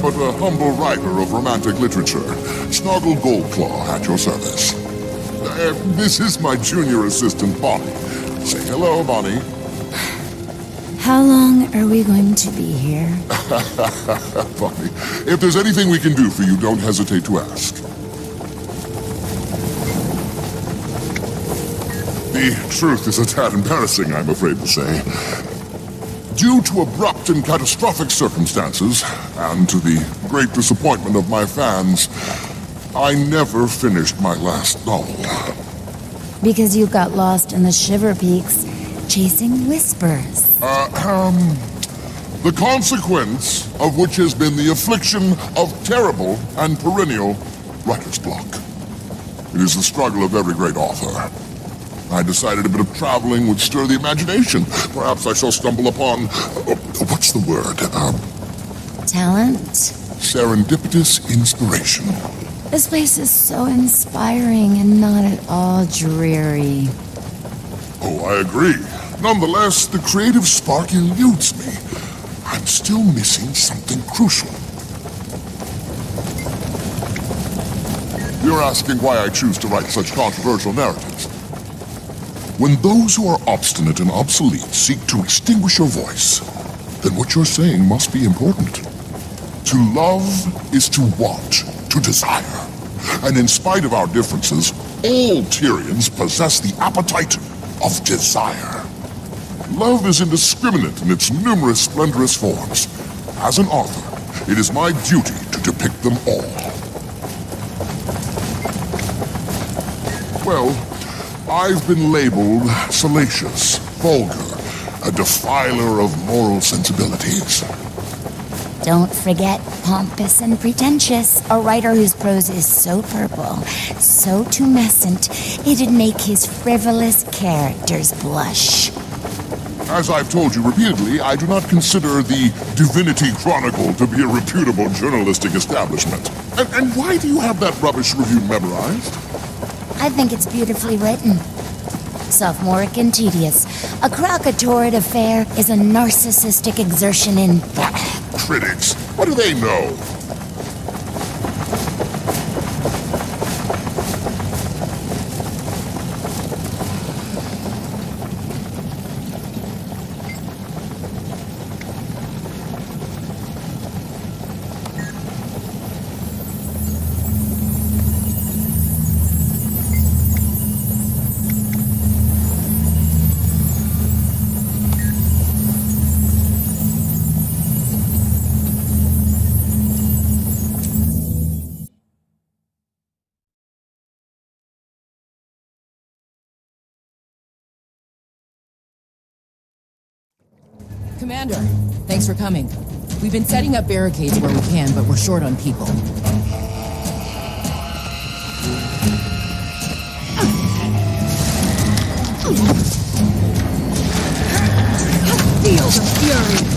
but a humble writer of romantic literature. Snargle Goldclaw at your service. This is my junior assistant, Bonnie. Say hello, Bonnie. How long are we going to be here? Bonnie, if there's anything we can do for you, don't hesitate to ask. The truth is a tad embarrassing, I'm afraid to say. Due to abrupt and catastrophic circumstances, and to the great disappointment of my fans, I never finished my last novel. Because you got lost in the Shiver Peaks, chasing whispers. The consequence of which has been the affliction of terrible and perennial writer's block. It is the struggle of every great author. I decided a bit of traveling would stir the imagination. Perhaps I shall stumble upon... what's the word? Talent? Serendipitous inspiration. This place is so inspiring and not at all dreary. Oh, I agree. Nonetheless, the creative spark eludes me. I'm still missing something crucial. You're asking why I choose to write such controversial narratives. When those who are obstinate and obsolete seek to extinguish your voice, then what you're saying must be important. To love is to want, to desire. And in spite of our differences, all Tyrians possess the appetite of desire. Love is indiscriminate in its numerous splendorous forms. As an author, it is my duty to depict them all. Well, I've been labeled salacious, vulgar, a defiler of moral sensibilities. Don't forget pompous and pretentious, a writer whose prose is so purple, so tumescent, it'd make his frivolous characters blush. As I've told you repeatedly, I do not consider the Divinity Chronicle to be a reputable journalistic establishment. And why do you have that rubbish review memorized? I think it's beautifully written. Sophomoric and tedious. A crocatorid affair is a narcissistic exertion in... Critics, what do they know? Commander, thanks for coming. We've been setting up barricades where we can, but we're short on people. Feel the fury!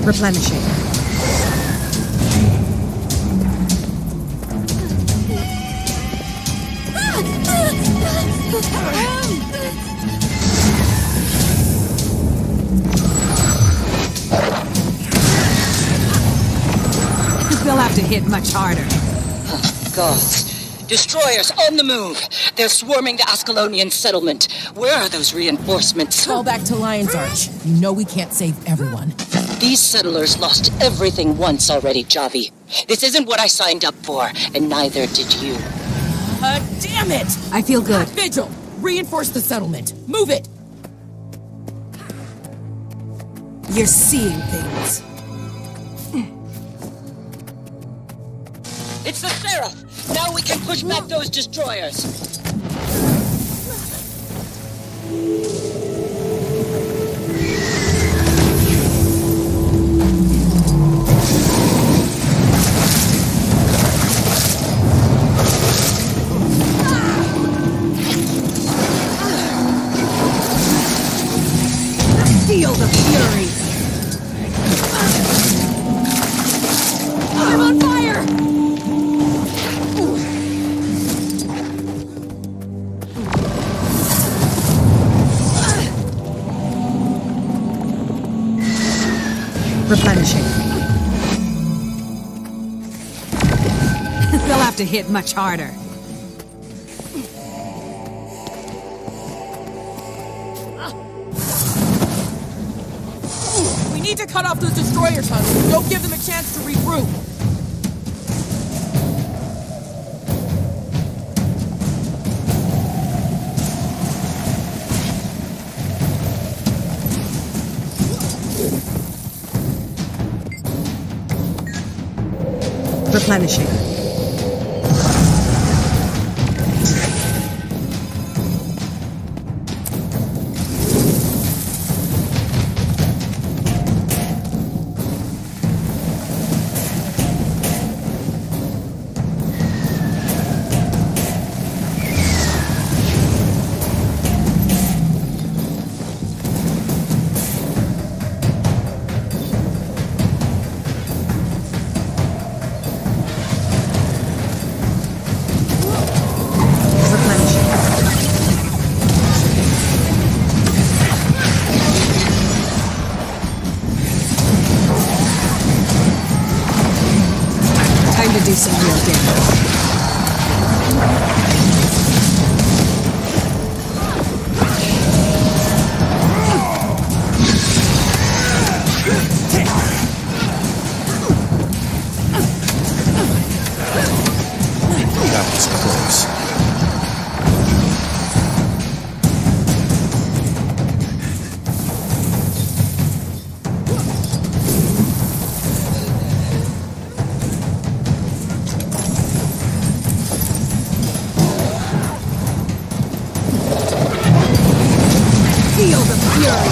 Replenishing. They'll have to hit much harder. Gods. Destroyers on the move. They're swarming the Ascalonian settlement. Where are those reinforcements? Fall back to Lion's Arch. You know we can't save everyone. These settlers lost everything once already, Javi. This isn't what I signed up for, and neither did you. Damn it! I feel good. Vigil! Reinforce the settlement. Move it! You're seeing things. It's the Seraph! Now we can push back those destroyers! Feel the fury! I'm on fire! Replenishing. They'll have to hit much harder. We need to cut off those destroyer tunnels. Don't give them a chance to regroup. Replenishing. Time to do some real damage. That was close. Feel the fury!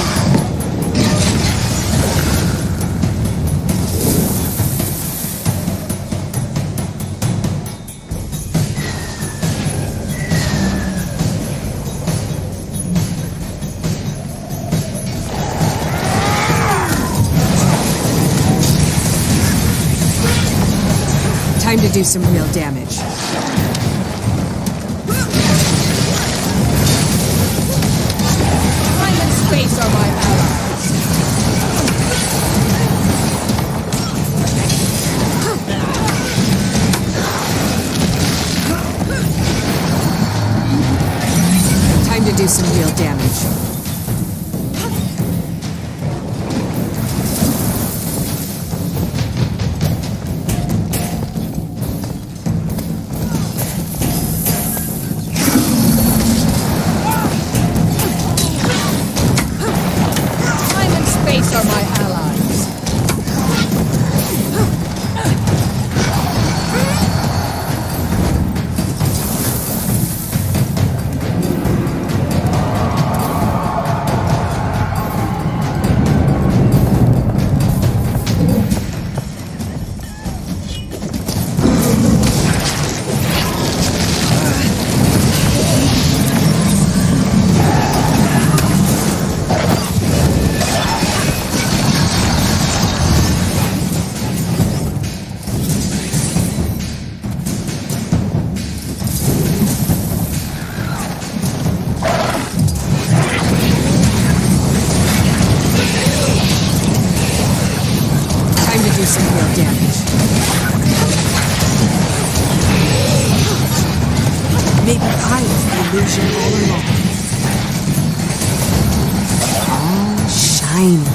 Time to do some real damage. Time and space are my allies. Time to do some real damage. Time and space are my allies. Time to do some real damage. Maybe I was the illusion all along. All shiny.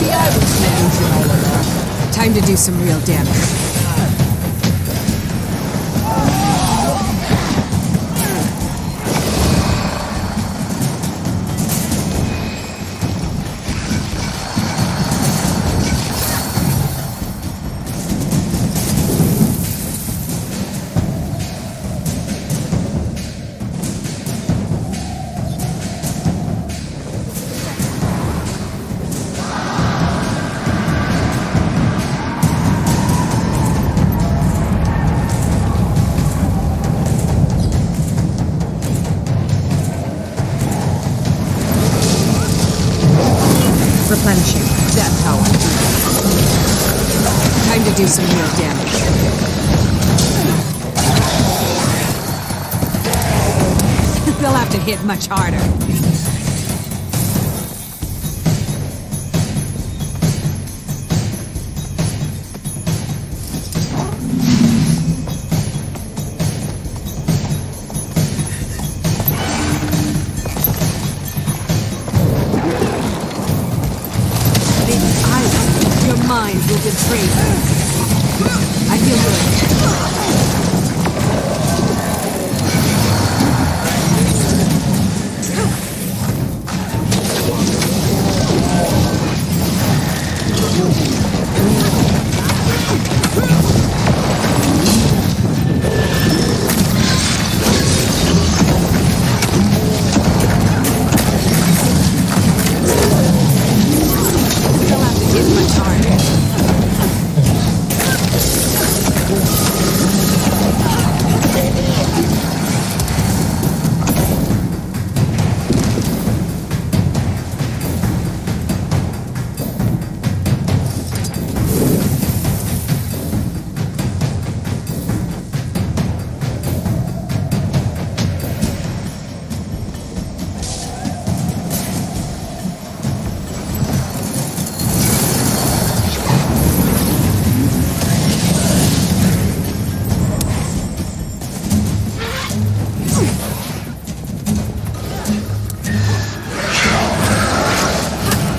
Maybe I was the illusion all along. Time to do some real damage. Replenishing. That's how I do it. Time to do some real damage. They'll have to hit much harder. Your mind will betray you. I feel good. They'll have to hit much harder.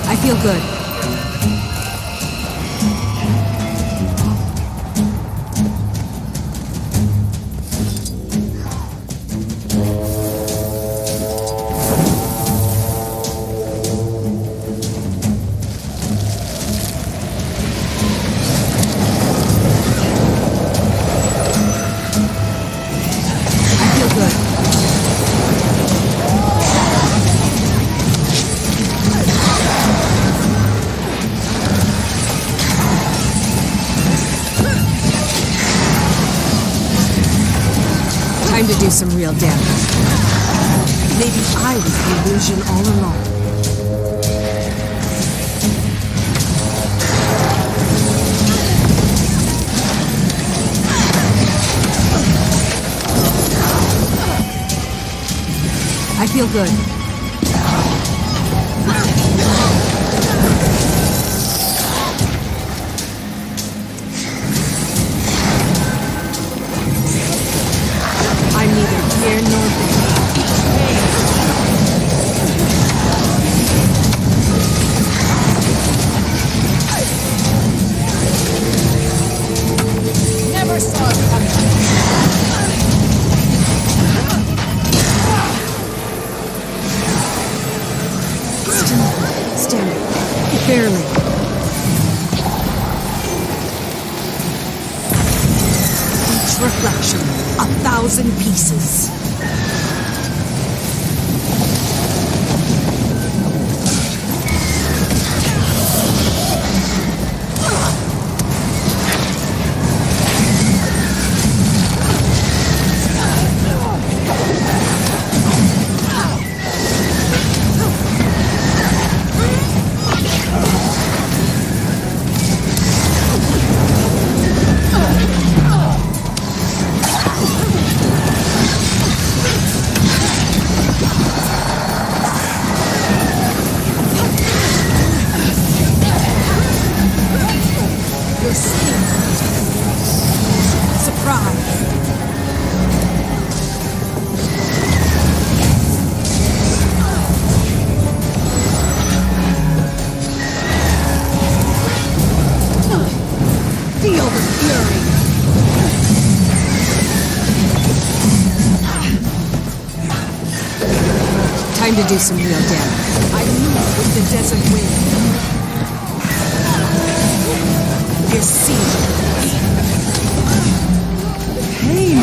I feel good. I feel good. Time to do some real damage. Maybe I was the illusion all along. I feel good. I'm neither here nor there. Never saw it coming. Standing. Barely. Each reflection, 1,000 pieces. Time to do some real damage. I move with the desert wind. You're sealed. Pain.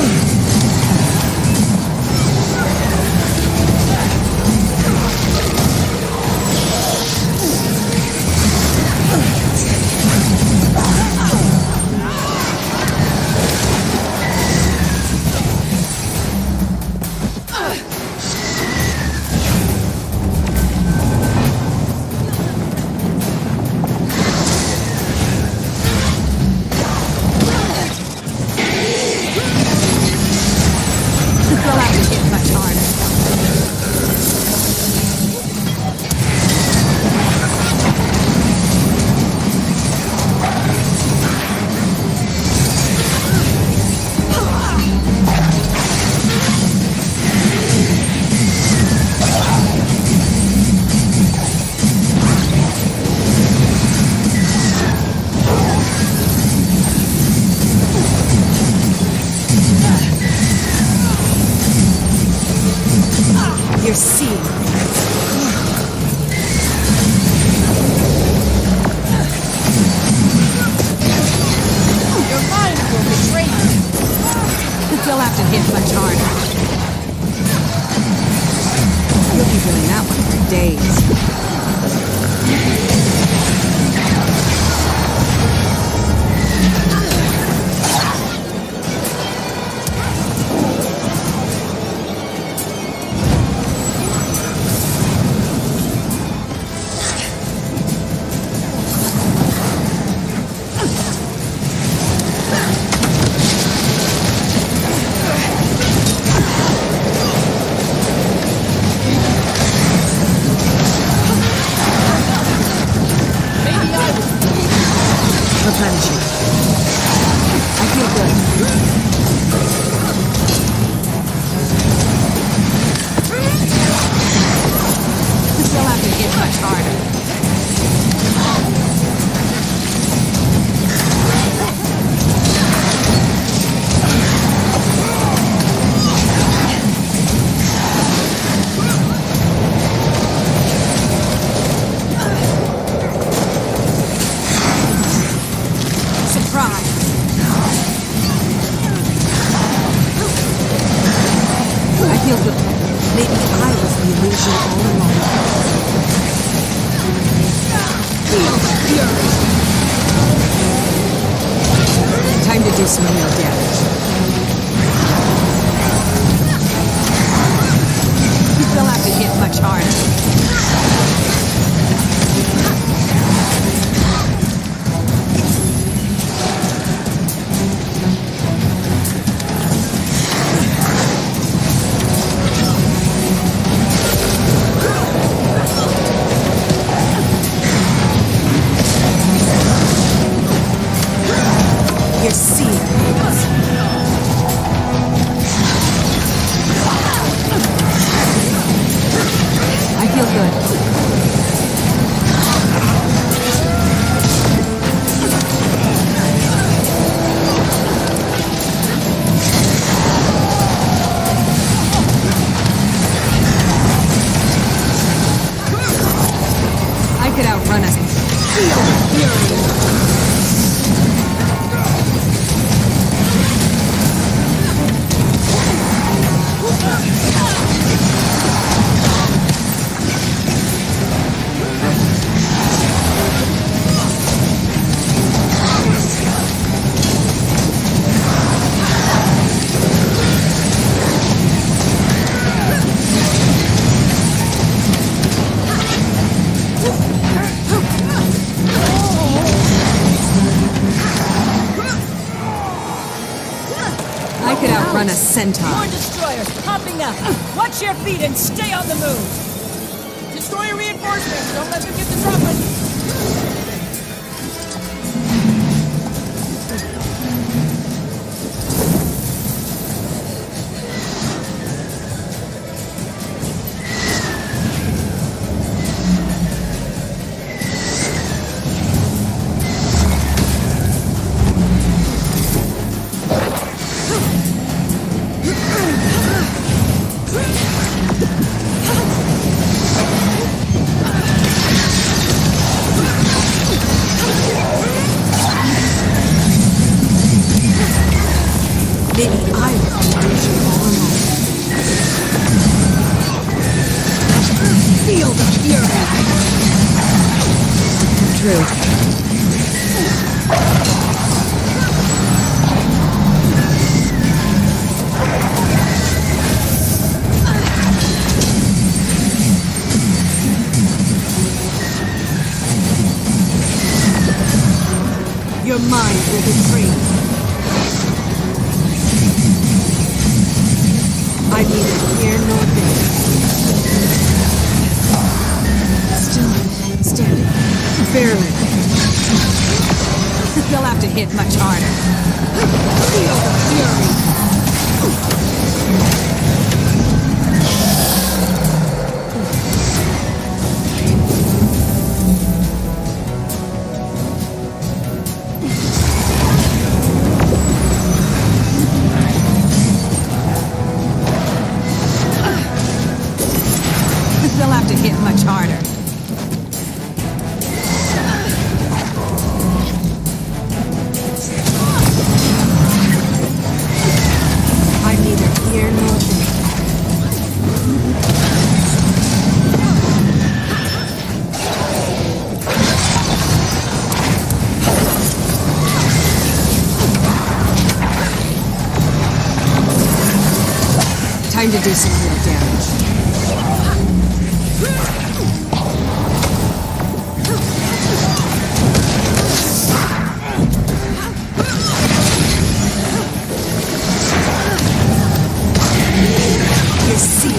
You're sealed. Your mind will betray you. You'll have to hit much harder. You'll be doing that one for days. Replenishing. I feel good. You'll have to hit much harder. I feel good. Maybe I was the illusion all along. Time to do some real damage. You'll have to hit much harder. You're sealed. I feel good. I could outrun us. I could outrun a centaur. More destroyers popping up. Watch your feet and stay on the move. Destroyer reinforcements. Don't let them get the trumpet. through. Your mind will be free. I neither fear nor there. Still standing. Barely. They'll have to hit much harder. Feel the fury. They'll have to hit much harder. I'm neither here nor there. Time to do some real damage. You see.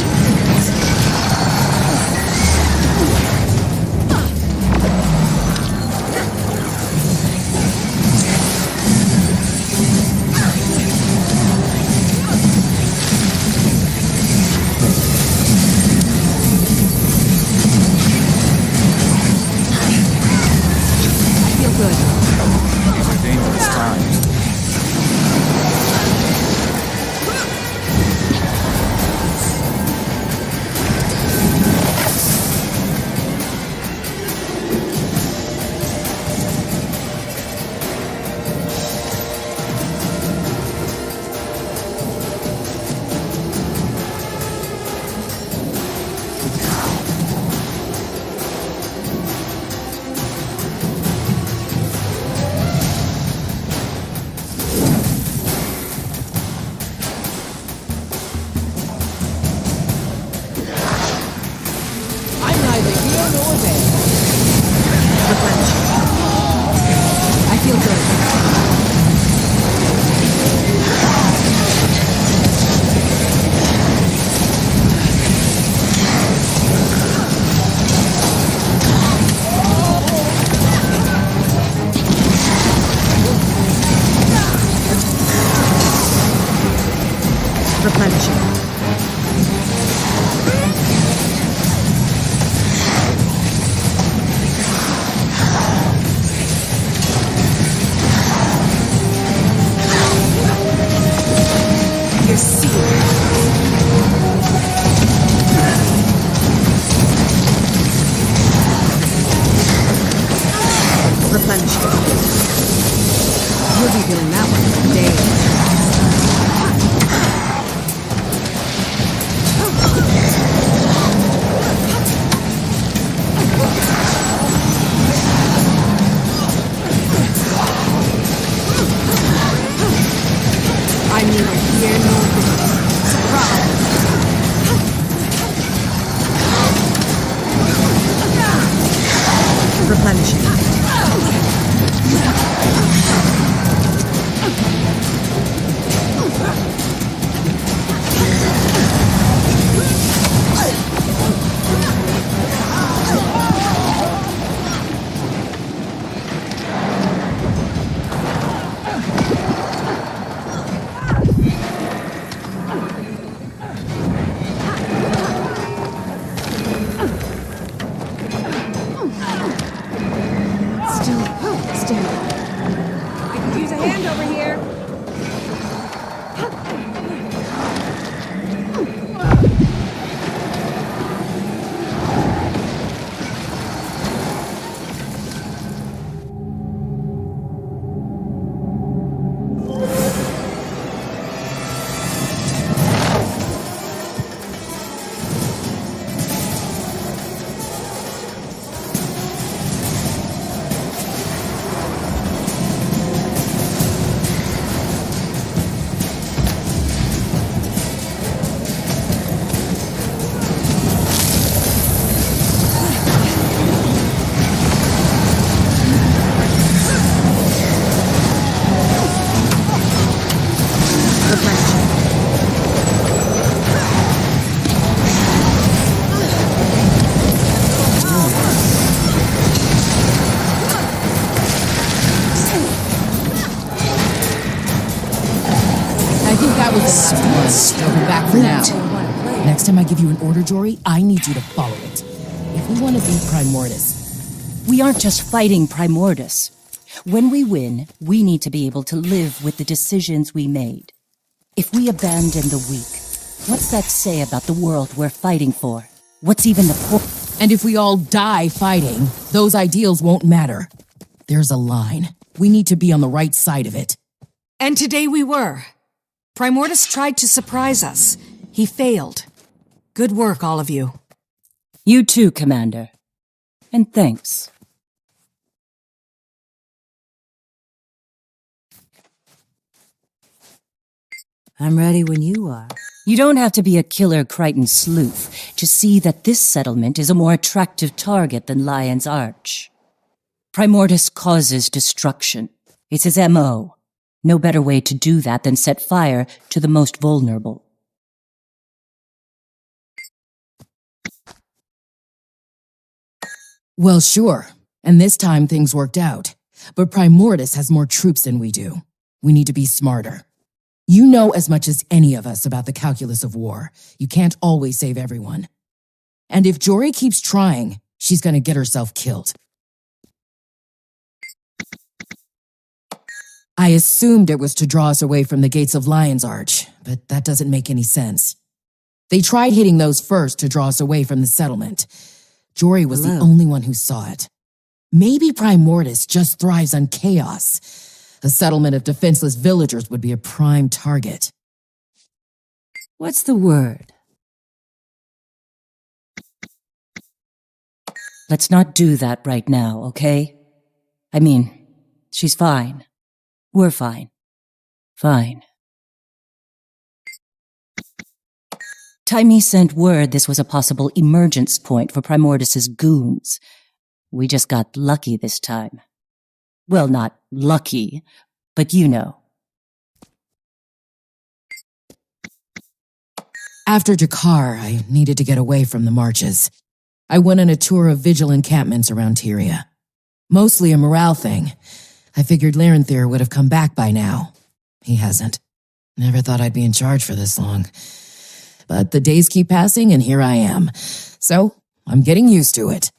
I feel good. These are dangerous times. I'm neither here nor there. Replenish. I feel good. Replenishing. You're sealed. Replenishing. You'll be feeling that one for days. I'm neither here nor there. Surprise! Replenishing. Still standing. I could use a hand over here. Throw it back for now. Next time I give you an order, Jory, I need you to follow it. If we want to beat Primordus, We aren't just fighting Primordus. When we win, we need to be able to live with the decisions we made. If we abandon the weak, what's that say about the world we're fighting for? What's even the point? and if we all die fighting, those ideals won't matter. There's a line. We need to be on the right side of it. And today we were. Primordus tried to surprise us. He failed. Good work, all of you. You too, Commander. And thanks. I'm ready when you are. You don't have to be a killer Crichton sleuth to see that this settlement is a more attractive target than Lion's Arch. Primordus causes destruction. It's his M.O. No better way to do that than set fire to the most vulnerable. Well, sure. And this time things worked out. But Primordus has more troops than we do. We need to be smarter. You know as much as any of us about the calculus of war. You can't always save everyone. And if Jory keeps trying, she's gonna get herself killed. I assumed it was to draw us away from the gates of Lion's Arch, but that doesn't make any sense. They tried hitting those first to draw us away from the settlement. Jory was the only one who saw it. Maybe Primordus just thrives on chaos. A settlement of defenseless villagers would be a prime target. What's the word? Let's not do that right now, okay? I mean, she's fine. We're fine. Fine. Taimi sent word this was a possible emergence point for Primordus's goons. We just got lucky this time. Well, not lucky, but you know. After Jakar, I needed to get away from the marches. I went on a tour of vigil encampments around Tyria. Mostly a morale thing. I figured Larenthir would have come back by now. He hasn't. Never thought I'd be in charge for this long. But the days keep passing and here I am. So, I'm getting used to it.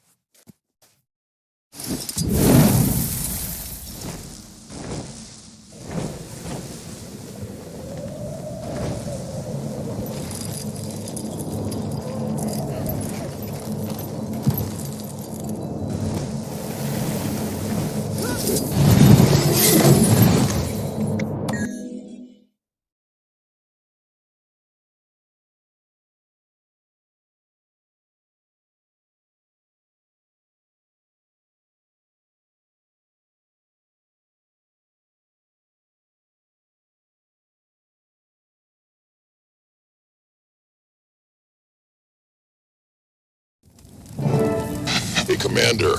Hey, Commander.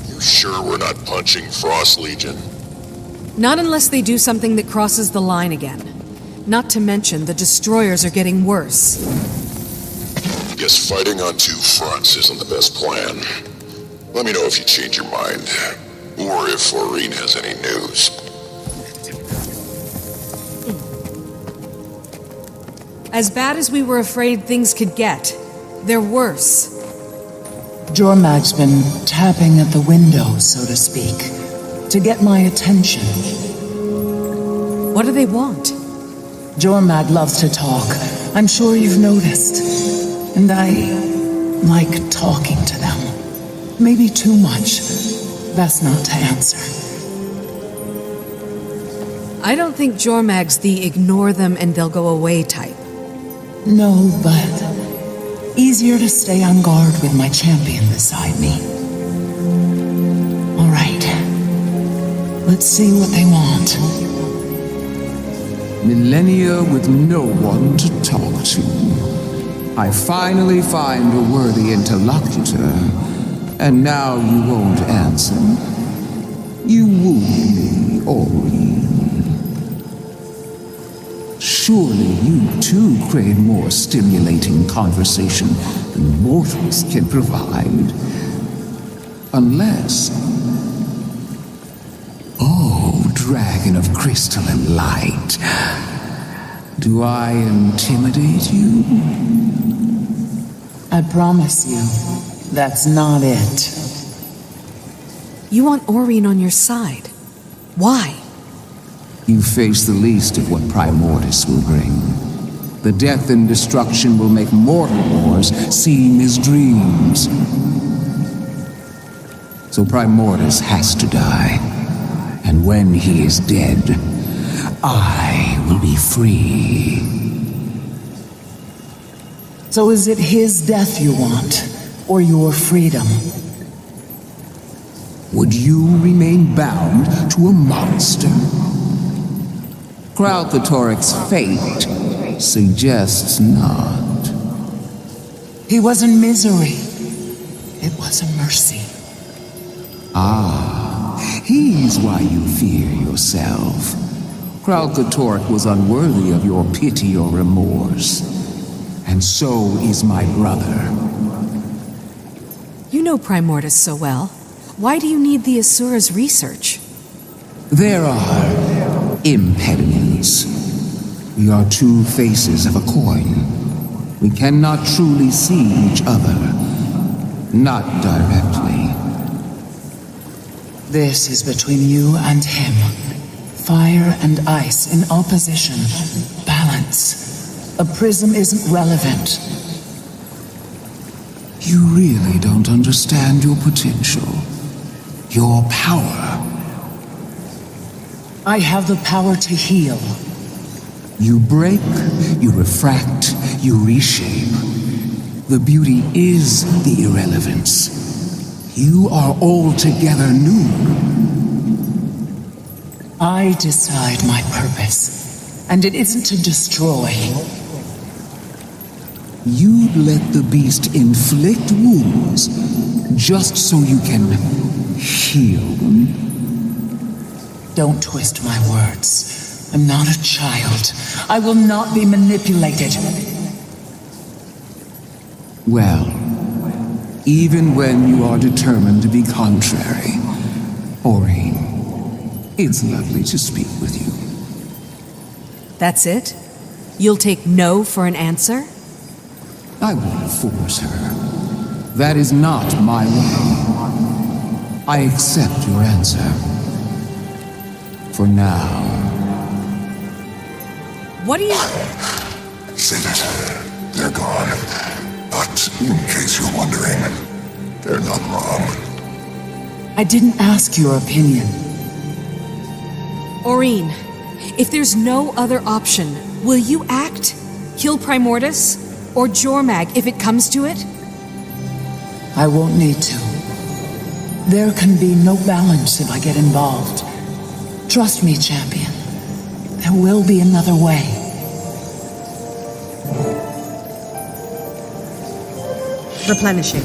You sure we're not punching Frost Legion? Not unless they do something that crosses the line again. Not to mention, the destroyers are getting worse. Guess fighting on two fronts isn't the best plan. Let me know if you change your mind. Or if Aurene has any news. As bad as we were afraid things could get, they're worse. Jormag's been tapping at the window, so to speak, to get my attention. What do they want? Jormag loves to talk. I'm sure you've noticed. And I like talking to them. Maybe too much. Best not to answer. I don't think Jormag's the ignore them and they'll go away type. No, but easier to stay on guard with my champion beside me. All right. Let's see what they want. Millennia with no one to talk to. I finally find a worthy interlocutor, and now you won't answer. You wound me, Aurene. Surely you too crave more stimulating conversation than mortals can provide. Unless... Oh, dragon of crystalline light. Do I intimidate you? I promise you, that's not it. You want Aurine on your side. Why? You face the least of what Primordius will bring. The death and destruction will make mortal wars seem as dreams. So Primordius has to die. And when he is dead, I will be free. So is it his death you want, or your freedom? Would you remain bound to a monster? Kralkatoric's fate suggests not. He was in misery. It was a mercy. Ah, he's why you fear yourself. Kralkatoric was unworthy of your pity or remorse. And so is my brother. You know Primordus so well. Why do you need the Asura's research? There are impediments. We are two faces of a coin. We cannot truly see each other. Not directly. This is between you and him. Fire and ice in opposition. Balance. A prism isn't relevant. You really don't understand your potential. Your power. I have the power to heal. You break, you refract, you reshape. The beauty is the irrelevance. You are altogether new. I decide my purpose, and it isn't to destroy. You'd let the beast inflict wounds just so you can heal them. Don't twist my words. I'm not a child. I will not be manipulated. Well, even when you are determined to be contrary, Aurine, it's lovely to speak with you. That's it? You'll take no for an answer? I won't force her. That is not my way. I accept your answer. For now. What do you... Save it. They're gone. But in case you're wondering, they're not wrong. I didn't ask your opinion. Aurine, if there's no other option, will you act? Kill Primordus? Or Jormag if it comes to it? I won't need to. There can be no balance if I get involved. Trust me, champion. There will be another way. Replenishing.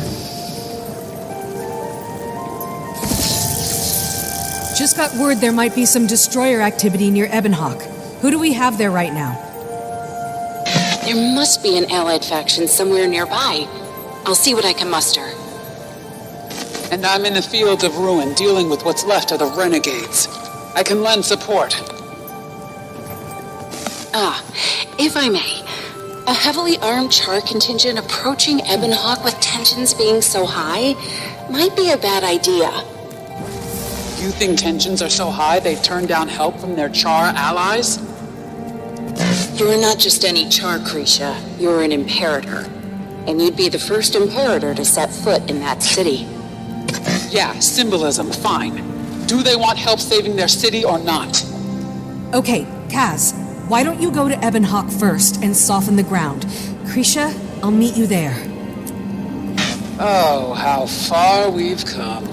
Just got word there might be some destroyer activity near Ebonhawk. Who do we have there right now? There must be an allied faction somewhere nearby. I'll see what I can muster. And I'm in the fields of ruin dealing with what's left of the renegades. I can lend support. If I may. A heavily armed Char contingent approaching Ebonhawk with tensions being so high might be a bad idea. You think tensions are so high they turn down help from their Char allies? You're not just any Char, Krisha. You're an Imperator. And you'd be the first Imperator to set foot in that city. Yeah, symbolism, fine. Do they want help saving their city or not? Okay, Kaz, why don't you go to Ebonhawk first and soften the ground? Krisha, I'll meet you there. Oh, how far we've come.